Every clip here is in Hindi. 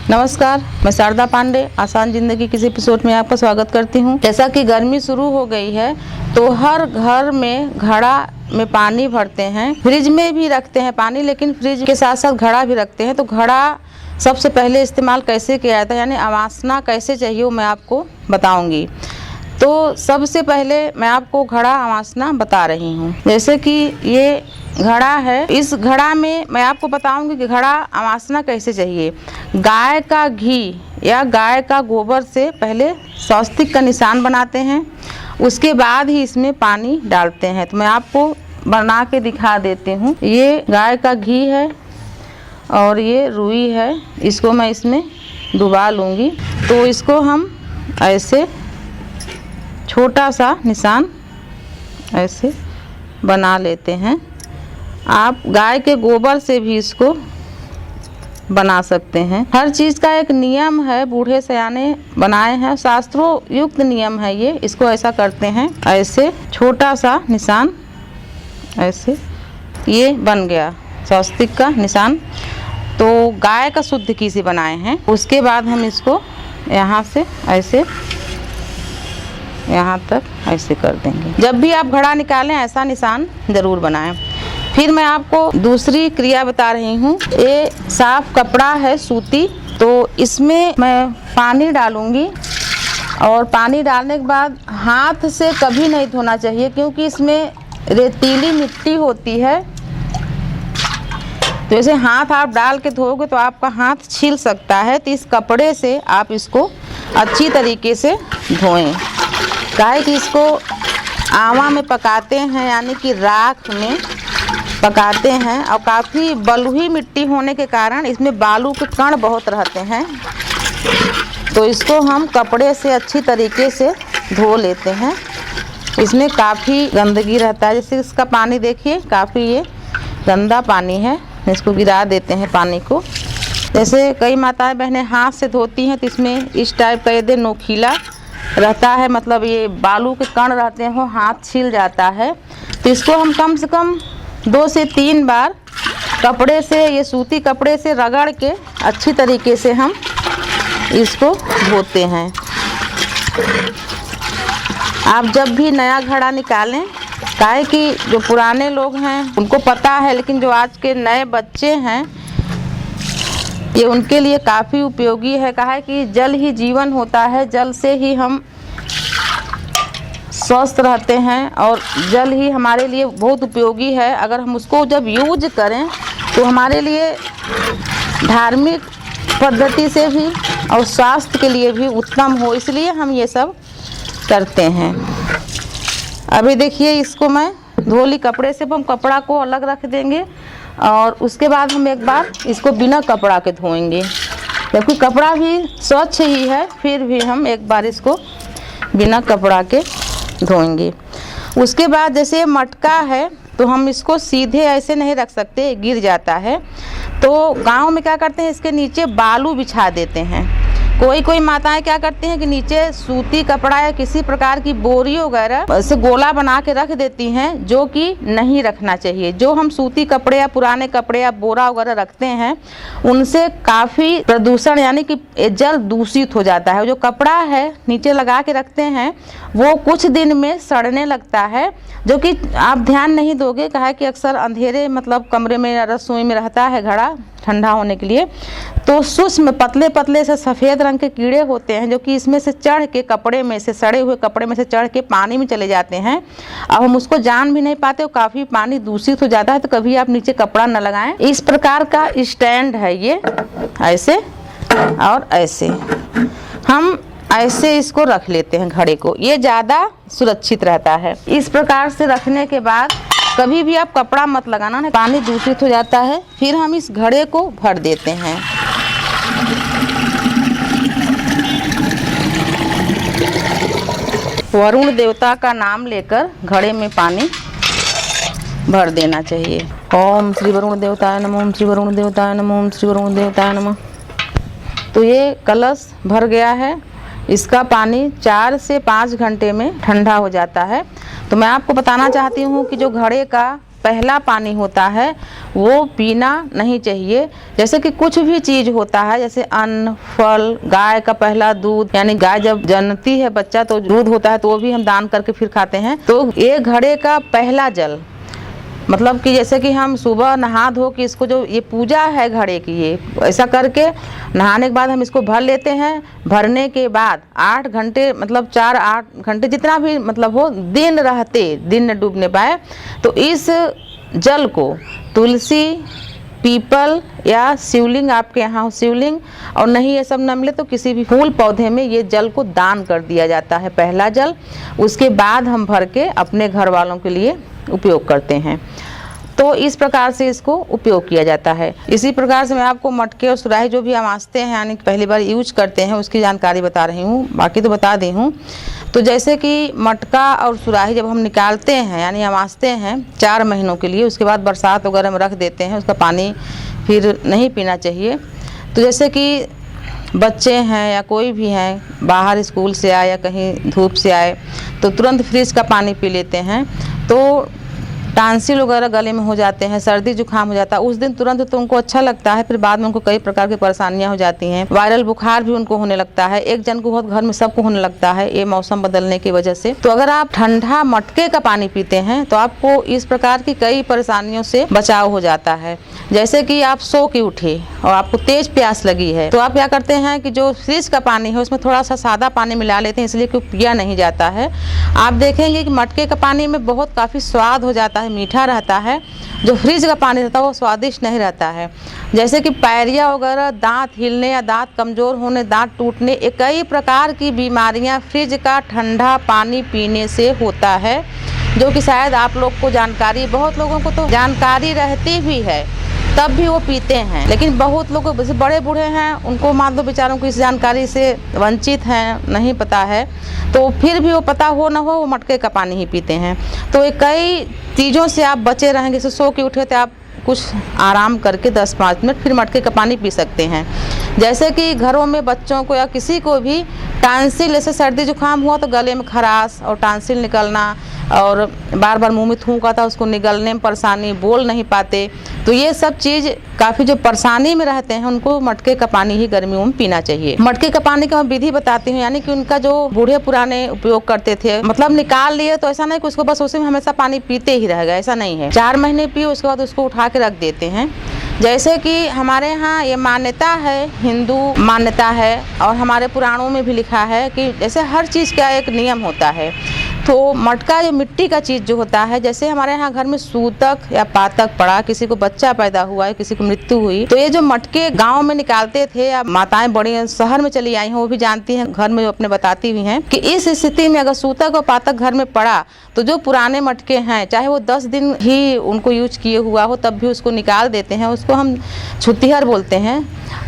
नमस्कार, मैं शारदा पांडे आसान जिंदगी किसी एपिसोड में आपका स्वागत करती हूँ। जैसा कि गर्मी शुरू हो गई है तो हर घर में घड़ा में पानी भरते हैं, फ्रिज में भी रखते हैं पानी, लेकिन फ्रिज के साथ साथ घड़ा भी रखते हैं। तो घड़ा सबसे पहले इस्तेमाल कैसे किया जाता है, यानी अवासना कैसे चाहिए, वो मैं आपको बताऊंगी। तो सबसे पहले मैं आपको घड़ा अवासना बता रही हूँ। जैसे कि ये घड़ा है, इस घड़ा में मैं आपको बताऊंगी कि घड़ा अवासना कैसे चाहिए। गाय का घी या गाय का गोबर से पहले स्वस्तिक का निशान बनाते हैं, उसके बाद ही इसमें पानी डालते हैं। तो मैं आपको बना के दिखा देती हूँ। ये गाय का घी है और ये रुई है, इसको मैं इसमें डुबा लूँगी। तो इसको हम ऐसे छोटा सा निशान ऐसे बना लेते हैं। आप गाय के गोबर से भी इसको बना सकते हैं। हर चीज़ का एक नियम है, बूढ़े सयाने बनाए हैं, शास्त्रों युक्त नियम है ये। इसको ऐसा करते हैं, ऐसे छोटा सा निशान, ऐसे ये बन गया स्वस्तिक का निशान। तो गाय का शुद्ध घी से बनाए हैं। उसके बाद हम इसको यहाँ से ऐसे यहाँ तक ऐसे कर देंगे। जब भी आप घड़ा निकालें ऐसा निशान ज़रूर बनाएं। फिर मैं आपको दूसरी क्रिया बता रही हूँ। ये साफ कपड़ा है सूती, तो इसमें मैं पानी डालूँगी और पानी डालने के बाद हाथ से कभी नहीं धोना चाहिए, क्योंकि इसमें रेतीली मिट्टी होती है। तो ऐसे हाथ आप डाल के धोओगे तो आपका हाथ छिल सकता है। तो इस कपड़े से आप इसको अच्छी तरीके से धोएं। काहे कि इसको आवा में पकाते हैं, यानी कि राख में पकाते हैं, और काफ़ी बलुई मिट्टी होने के कारण इसमें बालू के कण बहुत रहते हैं। तो इसको हम कपड़े से अच्छी तरीके से धो लेते हैं। इसमें काफ़ी गंदगी रहता है। जैसे इसका पानी देखिए, काफ़ी ये गंदा पानी है। इसको गिरा देते हैं पानी को। जैसे कई माताएं बहनें हाथ से धोती हैं तो इसमें इस टाइप का ये नोकीला रहता है, मतलब ये बालू के कण रहते हैं, वो हाथ छिल जाता है। तो इसको हम कम से कम 2 से 3 बार कपड़े से, ये सूती कपड़े से रगड़ के अच्छी तरीके से हम इसको धोते हैं। आप जब भी नया घड़ा निकालें, काहे कि जो पुराने लोग हैं उनको पता है, लेकिन जो आज के नए बच्चे हैं ये उनके लिए काफ़ी उपयोगी है। कहा है कि जल ही जीवन होता है, जल से ही हम स्वस्थ रहते हैं और जल ही हमारे लिए बहुत उपयोगी है। अगर हम उसको जब यूज करें तो हमारे लिए धार्मिक पद्धति से भी और स्वास्थ्य के लिए भी उत्तम हो, इसलिए हम ये सब करते हैं। अभी देखिए, इसको मैं धो ली कपड़े से, हम कपड़ा को अलग रख देंगे और उसके बाद हम एक बार इसको बिना कपड़ा के धोएंगे। जबकि कपड़ा भी स्वच्छ ही है, फिर भी हम एक बार इसको बिना कपड़ा के धोएंगे। उसके बाद जैसे मटका है तो हम इसको सीधे ऐसे नहीं रख सकते, गिर जाता है। तो गांव में क्या करते हैं, इसके नीचे बालू बिछा देते हैं। कोई माताएं क्या करती हैं कि नीचे सूती कपड़ा या किसी प्रकार की बोरी वगैरह से गोला बना के रख देती हैं, जो कि नहीं रखना चाहिए। जो हम सूती कपड़े या पुराने कपड़े या बोरा वगैरह रखते हैं उनसे काफ़ी प्रदूषण, यानी कि जल दूषित हो जाता है। जो कपड़ा है नीचे लगा के रखते हैं वो कुछ दिन में सड़ने लगता है, जो कि आप ध्यान नहीं दोगे। कहा है कि अक्सर अंधेरे मतलब कमरे में या रसोई में रहता है घड़ा ठंडा होने के लिए, तो सूक्ष्म पतले पतले से सफ़ेद रंग के कीड़े होते हैं, जो कि इसमें से चढ़ के कपड़े में से, सड़े हुए कपड़े में से चढ़ के पानी में चले जाते हैं। अब हम उसको जान भी नहीं पाते, काफ़ी पानी दूषित हो जाता है। तो कभी आप नीचे कपड़ा न लगाएं। इस प्रकार का स्टैंड है ये, ऐसे और ऐसे हम ऐसे इसको रख लेते हैं घड़े को, ये ज़्यादा सुरक्षित रहता है। इस प्रकार से रखने के बाद कभी भी आप कपड़ा मत लगाना, ना पानी दूषित हो जाता है। फिर हम इस घड़े को भर देते हैं। वरुण देवता का नाम लेकर घड़े में पानी भर देना चाहिए। ओम श्री वरुण देवताय नमः, ओम श्री वरुण देवताय नमः, ओम श्री वरुण देवताय नमः। तो ये कलश भर गया है। इसका पानी 4 से 5 घंटे में ठंडा हो जाता है। तो मैं आपको बताना चाहती हूँ कि जो घड़े का पहला पानी होता है वो पीना नहीं चाहिए। जैसे कि कुछ भी चीज़ होता है, जैसे अन्न, फल, गाय का पहला दूध, यानी गाय जब जन्मती है बच्चा तो दूध होता है तो वो भी हम दान करके फिर खाते हैं। तो एक घड़े का पहला जल, मतलब कि जैसे कि हम सुबह नहा धो के इसको, जो ये पूजा है घड़े की, ये ऐसा करके नहाने के बाद हम इसको भर लेते हैं। भरने के बाद 8 घंटे, मतलब 4-8 घंटे जितना भी मतलब हो, दिन रहते दिन न डूबने पाए, तो इस जल को तुलसी, पीपल या शिवलिंग, आपके यहाँ शिवलिंग, और नहीं ये सब न मिले तो किसी भी फूल पौधे में ये जल को दान कर दिया जाता है, पहला जल। उसके बाद हम भर के अपने घर वालों के लिए उपयोग करते हैं। तो इस प्रकार से इसको उपयोग किया जाता है। इसी प्रकार से मैं आपको मटके और सुराही जो भी अमासते हैं, यानी पहली बार यूज करते हैं, उसकी जानकारी बता रही हूँ, बाकी तो बता दी हूँ। तो जैसे कि मटका और सुराही जब हम निकालते हैं, यानी अमासते हैं 4 महीनों के लिए, उसके बाद बरसात वगैरह में रख देते हैं, उसका पानी फिर नहीं पीना चाहिए। तो जैसे कि बच्चे हैं या कोई भी हैं, बाहर स्कूल से आए या कहीं धूप से आए, तो तुरंत फ्रिज का पानी पी लेते हैं, तो टांसिल वगैरह गले में हो जाते हैं, सर्दी जुकाम हो जाता है। उस दिन तुरंत तो उनको अच्छा लगता है, फिर बाद में उनको कई प्रकार की परेशानियां हो जाती हैं। वायरल बुखार भी उनको होने लगता है, एक जन को बहुत, घर में सबको होने लगता है ये मौसम बदलने की वजह से। तो अगर आप ठंडा मटके का पानी पीते हैं तो आपको इस प्रकार की कई परेशानियों से बचाव हो जाता है। जैसे कि आप सो के उठे और आपको तेज प्यास लगी है, तो आप क्या करते हैं कि जो फ्रिज का पानी है उसमें थोड़ा सा सादा पानी मिला लेते हैं, इसलिए कि पिया नहीं जाता है। आप देखेंगे कि मटके का पानी में बहुत काफ़ी स्वाद हो जाता है, मीठा रहता है। जो फ्रिज का पानी रहता है वो स्वादिष्ट नहीं रहता है। जैसे कि पायरिया वगैरह, दांत हिलने या दांत कमज़ोर होने, दांत टूटने, कई प्रकार की बीमारियां फ्रिज का ठंडा पानी पीने से होता है, जो कि शायद आप लोग को जानकारी, बहुत लोगों को तो जानकारी रहती भी है तब भी वो पीते हैं, लेकिन बहुत लोग जैसे बड़े बूढ़े हैं उनको मान लो बेचारों को इस जानकारी से वंचित हैं, नहीं पता है, तो फिर भी वो पता हो ना हो वो मटके का पानी ही पीते हैं। तो ये कई चीज़ों से आप बचे रहेंगे। जैसे सो के उठे तो आप कुछ आराम करके 10-5 मिनट फिर मटके का पानी पी सकते हैं। जैसे कि घरों में बच्चों को या किसी को भी टांसिल, जैसे सर्दी जुकाम हुआ तो गले में खराश और टांसिल निकलना और बार बार मुंह में थूक आता, उसको निगलने में परेशानी, बोल नहीं पाते, तो ये सब चीज़ काफ़ी जो परेशानी में रहते हैं उनको मटके का पानी ही गर्मियों में पीना चाहिए। मटके का पानी का मैं विधि बताती हूँ, यानी कि उनका जो बूढ़े पुराने उपयोग करते थे, मतलब निकाल लिए तो ऐसा नहीं कि उसको बस उसी में हमेशा पानी पीते ही रहेगा, ऐसा नहीं है। 4 महीने पिए उसके बाद उसको उठा के रख देते हैं। जैसे कि हमारे यहाँ ये मान्यता है, हिंदू मान्यता है और हमारे पुराणों में भी लिखा है कि जैसे हर चीज़ का एक नियम होता है। तो मटका ये मिट्टी का चीज़ जो होता है, जैसे हमारे यहाँ घर में सूतक या पातक पड़ा, किसी को बच्चा पैदा हुआ है, किसी को मृत्यु हुई, तो ये जो मटके गांव में निकालते थे, या माताएं बड़ी शहर में चली आई हैं वो भी जानती हैं, घर में अपने बताती भी हैं कि इस स्थिति में अगर सूतक और पातक घर में पड़ा तो जो पुराने मटके हैं, चाहे वो 10 दिन ही उनको यूज किए हुआ हो, तब भी उसको निकाल देते हैं। उसको हम छुत्तीहर बोलते हैं,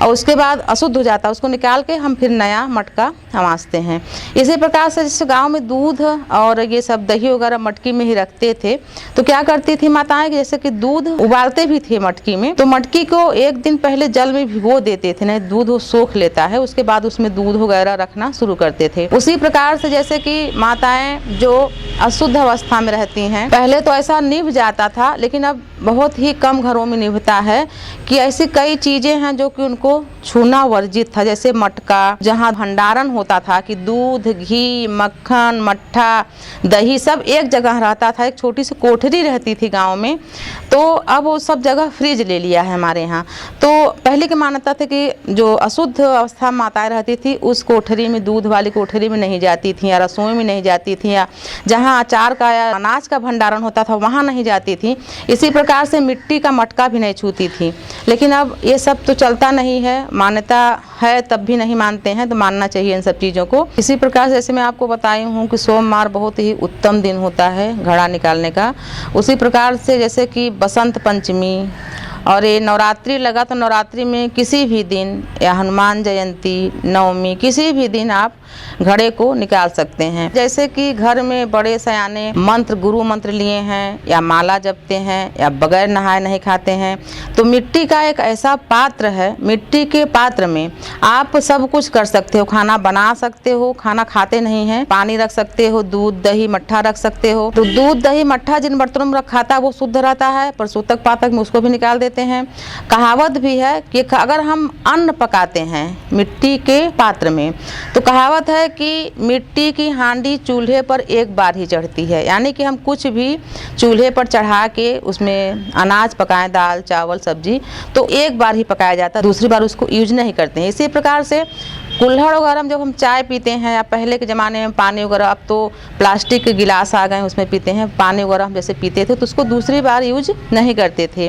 और उसके बाद अशुद्ध हो जाता है, उसको निकाल के हम फिर नया मटका अमासते हैं। इसी प्रकार से जैसे गांव में दूध और ये सब दही वगैरह मटकी में ही रखते थे, तो क्या करती थी माताएं, जैसे कि दूध उबालते भी थे मटकी में, तो मटकी को 1 दिन पहले जल में भिगो देते थे, नहीं दूध वो सोख लेता है, उसके बाद उसमें दूध वगैरह रखना शुरू करते थे। उसी प्रकार से जैसे कि माताएं जो अशुद्ध अवस्था में रहती हैं, पहले तो ऐसा निभ जाता था, लेकिन अब बहुत ही कम घरों में निभता है कि ऐसी कई चीज़ें हैं जो कि उनको छूना वर्जित था। जैसे मटका, जहाँ भंडारण होता था कि दूध, घी, मक्खन, मट्ठा, दही सब एक जगह रहता था, एक छोटी सी कोठरी रहती थी गांव में, तो अब वो सब जगह फ्रिज ले लिया है हमारे यहाँ। तो पहले की मान्यता थी कि जो अशुद्ध अवस्था में माताएं रहती थी उस कोठरी में, दूध वाली कोठरी में नहीं जाती थी, या रसोई में नहीं जाती थी, या जहाँ अचार का या अनाज का भंडारण होता था वहाँ नहीं जाती थी। इसी प्रकार से मिट्टी का मटका भी नहीं छूती थी। लेकिन अब ये सब तो चलता नहीं है, मान्यता है तब भी नहीं मानते हैं, तो मानना चाहिए इन सब चीज़ों को। इसी प्रकार से जैसे मैं आपको बताई हूँ कि सोमवार बहुत ही उत्तम दिन होता है घड़ा निकालने का। उसी प्रकार से जैसे कि बसंत पंचमी, और ये नवरात्रि लगा तो नवरात्रि में किसी भी दिन या हनुमान जयंती, नवमी, किसी भी दिन आप घड़े को निकाल सकते हैं। जैसे कि घर में बड़े सयाने मंत्र, गुरु मंत्र लिए हैं या माला जपते हैं या बगैर नहाए नहीं खाते हैं, तो मिट्टी का एक ऐसा पात्र है, मिट्टी के पात्र में आप सब कुछ कर सकते हो। खाना बना सकते हो, खाना खाते नहीं हैं, पानी रख सकते हो, दूध दही मट्ठा रख सकते हो। तो दूध दही मट्ठा जिन बर्तनों में रखा था वो शुद्ध रहता है, पर सूतक पातक में उसको भी निकाल देते हैं। कहावत भी है कि अगर हम अन्न पकाते हैं मिट्टी के पात्र में, तो कहावत है कि मिट्टी की हांडी चूल्हे पर एक बार ही चढ़ती है, यानी कि हम कुछ भी चूल्हे पर चढ़ा के उसमें अनाज पकाएं, दाल चावल सब्जी, तो एक बार ही पकाया जाता है, दूसरी बार उसको यूज नहीं करते हैं। इसी प्रकार से कुल्हड़ वगैरह जब हम चाय पीते हैं या पहले के ज़माने में पानी वगैरह, अब तो प्लास्टिक के गिलास आ गए उसमें पीते हैं, पानी वगैरह हम जैसे पीते थे तो उसको दूसरी बार यूज नहीं करते थे,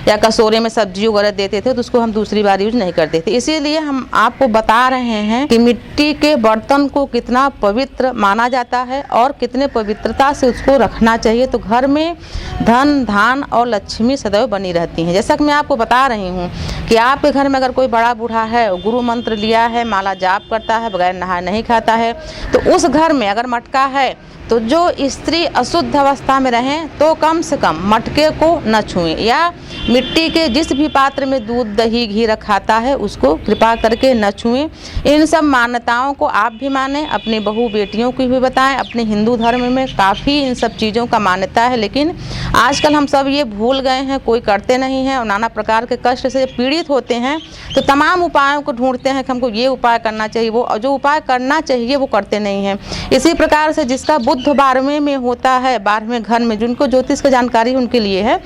या कटोरे में सब्जी वगैरह देते थे तो उसको हम दूसरी बार यूज नहीं करते थे। इसीलिए हम आपको बता रहे हैं कि मिट्टी के बर्तन को कितना पवित्र माना जाता है और कितने पवित्रता से उसको रखना चाहिए, तो घर में धन धान और लक्ष्मी सदैव बनी रहती हैं। जैसा कि मैं आपको बता रही हूँ कि आपके घर में अगर कोई बड़ा बूढ़ा है, गुरु मंत्र लिया है, माला जाप करता है, बगैर नहाए नहीं खाता है, तो उस घर में अगर मटका है तो जो स्त्री अशुद्ध अवस्था में रहें तो कम से कम मटके को न छुएं, या मिट्टी के जिस भी पात्र में दूध दही घी रखाता है उसको कृपा करके न छुएं। इन सब मान्यताओं को आप भी मानें, अपनी बहू बेटियों को भी बताएं। अपने हिंदू धर्म में काफ़ी इन सब चीज़ों का मान्यता है, लेकिन आजकल हम सब ये भूल गए हैं, कोई करते नहीं हैं और नाना प्रकार के कष्ट से पीड़ित होते हैं, तो तमाम उपायों को ढूंढते हैं कि हमको ये उपाय करना चाहिए, वो जो उपाय करना चाहिए वो करते नहीं हैं। इसी प्रकार से जिसका बुद्ध 12वें में होता है, 12वें घर में, जिनको ज्योतिष की जानकारी उनके लिए है,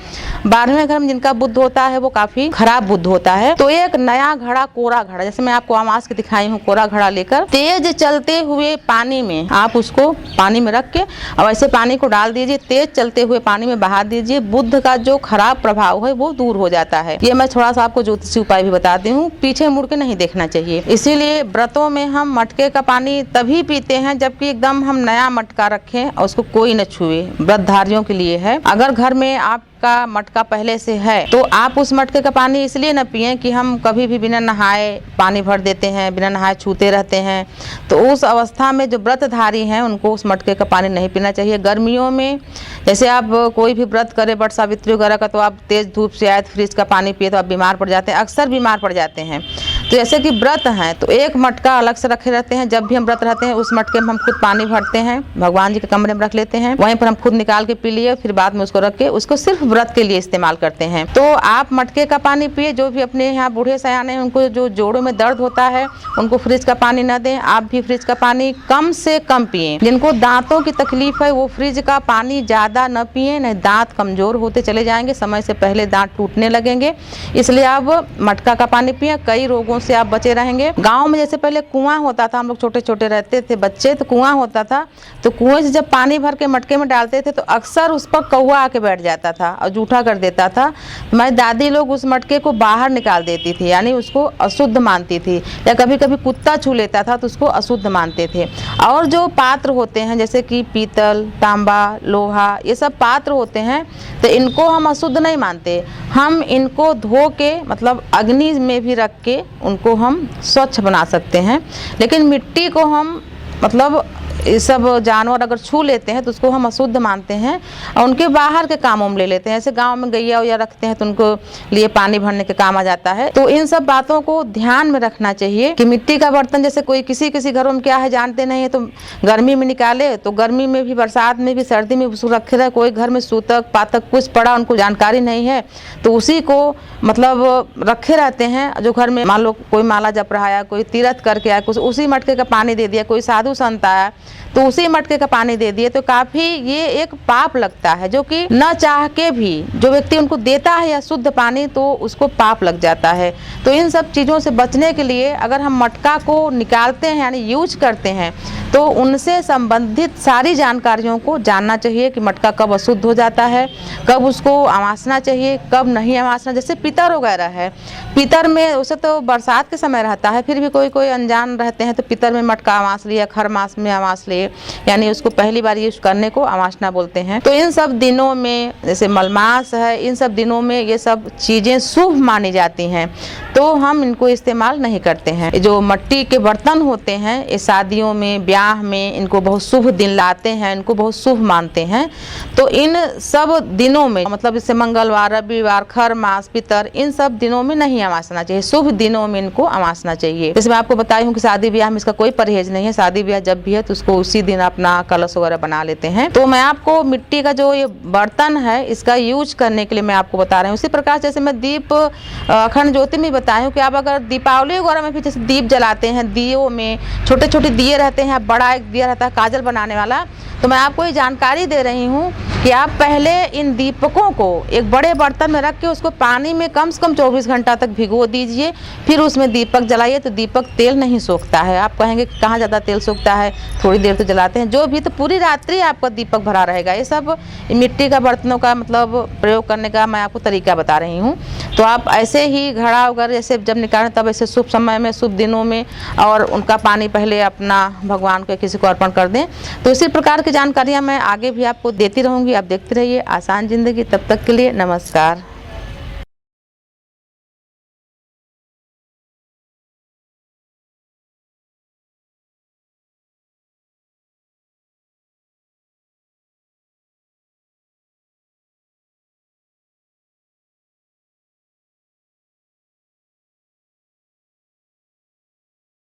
12वें घर में जिनका बुद्ध होता है वो काफ़ी खराब बुद्ध होता है। तो एक नया घड़ा, कोरा घड़ा, जैसे मैं आपको आमास के दिखाई हूँ, कोरा घड़ा लेकर तेज चलते हुए पानी में आप उसको पानी में रख के और ऐसे पानी को डाल दीजिए, तेज चलते हुए पानी में बहा दीजिए, बुद्ध का जो खराब प्रभाव है वो दूर हो जाता है। ये मैं थोड़ा सा आपको ज्योतिषी उपाय भी बताती हूँ, पीछे मुड़ के नहीं देखना चाहिए। इसीलिए व्रतों में हम मटके का पानी तभी पीते हैं जबकि एकदम हम नया मटका रखें और उसको कोई न छुए, व्रतधारियों के लिए है। अगर घर में आपका मटका पहले से है तो आप उस मटके का पानी इसलिए न पिएं कि हम कभी भी बिना नहाए पानी भर देते हैं, बिना नहाए छूते रहते हैं, तो उस अवस्था में जो व्रतधारी हैं उनको उस मटके का पानी नहीं पीना चाहिए। गर्मियों में जैसे आप कोई भी व्रत करें, वट सावित्री वगैरह का, तो आप तेज धूप से आए फ्रिज का पानी पिए तो आप बीमार पड़ जाते हैं, अक्सर बीमार पड़ जाते हैं। तो जैसे कि व्रत हैं तो एक मटका अलग से रखे रहते हैं, जब भी हम व्रत रहते हैं उस मटके में हम खुद पानी भरते हैं, भगवान जी के कमरे में रख लेते हैं, वहीं पर हम खुद निकाल के पी लिए, फिर बाद में उसको रख के उसको सिर्फ व्रत के लिए इस्तेमाल करते हैं। तो आप मटके का पानी पिए। जो भी अपने यहाँ बूढ़े सयाने हैं उनको जो जोड़ों में दर्द होता है उनको फ्रिज का पानी न दें, आप भी फ्रिज का पानी कम से कम पिए। जिनको दांतों की तकलीफ है वो फ्रिज का पानी ज़्यादा न पिए, नहीं दांत कमज़ोर होते चले जाएंगे, समय से पहले दांत टूटने लगेंगे। इसलिए आप मटका का पानी पिए, कई रोगों से आप बचे रहेंगे। गाँव में जैसे पहले कुआं होता था, हम लोग छोटे छोटे रहते थे बच्चे, तो कुआं होता था, तो कुएं से जब पानी भर के मटके में डालते थे तो अक्सर उस पर कौवा आके बैठ जाता था और जूठा कर देता था। हमारी दादी लोग उस मटके को बाहर निकाल देती थी, यानी उसको अशुद्ध मानती थी, या कभी कभी कुत्ता छू लेता था तो उसको अशुद्ध मानते थे। और जो पात्र होते हैं जैसे कि पीतल, तांबा, लोहा, ये सब पात्र होते हैं, तो इनको हम अशुद्ध नहीं मानते, हम इनको धो के मतलब अग्नि में भी रख के उनको हम स्वच्छ बना सकते हैं। लेकिन मिट्टी को हम मतलब ये सब जानवर अगर छू लेते हैं तो उसको हम अशुद्ध मानते हैं और उनके बाहर के कामों में ले लेते हैं। ऐसे गांव में गैया वैया रखते हैं तो उनको लिए पानी भरने के काम आ जाता है। तो इन सब बातों को ध्यान में रखना चाहिए कि मिट्टी का बर्तन जैसे कोई किसी घरों में क्या है जानते नहीं है, तो गर्मी में निकाले तो गर्मी में भी, बरसात में भी, सर्दी में उसको रखे रहे। कोई घर में सूतक पातक कुछ पड़ा, उनको जानकारी नहीं है तो उसी को मतलब रखे रहते हैं। जो घर में मान लो कोई माला जप रहा है, कोई तीर्थ करके आया, कुछ उसी मटके का पानी दे दिया, कोई साधु संत आया तो उसी मटके का पानी दे दिए, तो काफ़ी ये एक पाप लगता है, जो कि न चाह के भी जो व्यक्ति उनको देता है या शुद्ध पानी तो उसको पाप लग जाता है। तो इन सब चीज़ों से बचने के लिए अगर हम मटका को निकालते हैं यानी यूज करते हैं तो उनसे संबंधित सारी जानकारियों को जानना चाहिए कि मटका कब अशुद्ध हो जाता है, कब उसको अमासना चाहिए, कब नहीं अमासना। जैसे पितर वगैरह है, पितर में उसे तो बरसात के समय रहता है, फिर भी कोई कोई अनजान रहते हैं तो पितर में मटका अमास लिया, खर मास में अमास लिए, यानी उसको पहली बार यूज करने को अमासना बोलते हैं। तो इन सब दिनों में, जैसे मलमास है, इन सब दिनों में ये सब चीज़ें शुभ मानी जाती हैं, तो हम इनको इस्तेमाल नहीं करते हैं। जो मिट्टी के बर्तन होते हैं, ये शादियों में, ब्याह में इनको बहुत शुभ दिन लाते हैं, इनको बहुत शुभ मानते हैं। तो इन सब दिनों में, मतलब जैसे मंगलवार, रविवार, खर मास, पितर, इन सब दिनों में नहीं अमासना चाहिए, शुभ दिनों में इनको अमासना चाहिए। जैसे मैं आपको बताई हूँ कि शादी ब्याह में इसका कोई परहेज नहीं है, शादी ब्याह जब भी है तो उसको उसी दिन अपना कलश वगैरह बना लेते हैं। तो मैं आपको मिट्टी का जो ये बर्तन है इसका यूज करने के लिए मैं आपको बता रही हूँ। उसी प्रकार जैसे मैं दीप अखंड ज्योति में बताई हूँ कि आप अगर दीपावली वगैरह में भी जैसे दीप जलाते हैं, दियों में छोटे छोटे दिए रहते हैं, बड़ा एक दिया रहता है काजल बनाने वाला, तो मैं आपको ये जानकारी दे रही हूँ कि आप पहले इन दीपकों को एक बड़े बर्तन में रख के उसको पानी में कम से कम 24 घंटा तक भिगो दीजिए, फिर उसमें दीपक जलाइए। तो दीपक तेल नहीं सोखता है। आप कहेंगे कि कहाँ ज़्यादा तेल सोखता है, थोड़ी देर तो जलाते हैं, जो भी, तो पूरी रात्रि आपका दीपक भरा रहेगा। ये सब मिट्टी का बर्तनों का मतलब प्रयोग करने का मैं आपको तरीका बता रही हूँ। तो आप ऐसे ही घड़ा वगैरह जैसे जब निकालें तब ऐसे शुभ समय में, शुभ दिनों में, और उनका पानी पहले अपना भगवान को, किसी को अर्पण कर दें। तो इसी प्रकार की जानकारियाँ मैं आगे भी आपको देती रहूँगी। आप देखते रहिए आसान ज़िंदगी। तब तक के लिए नमस्कार।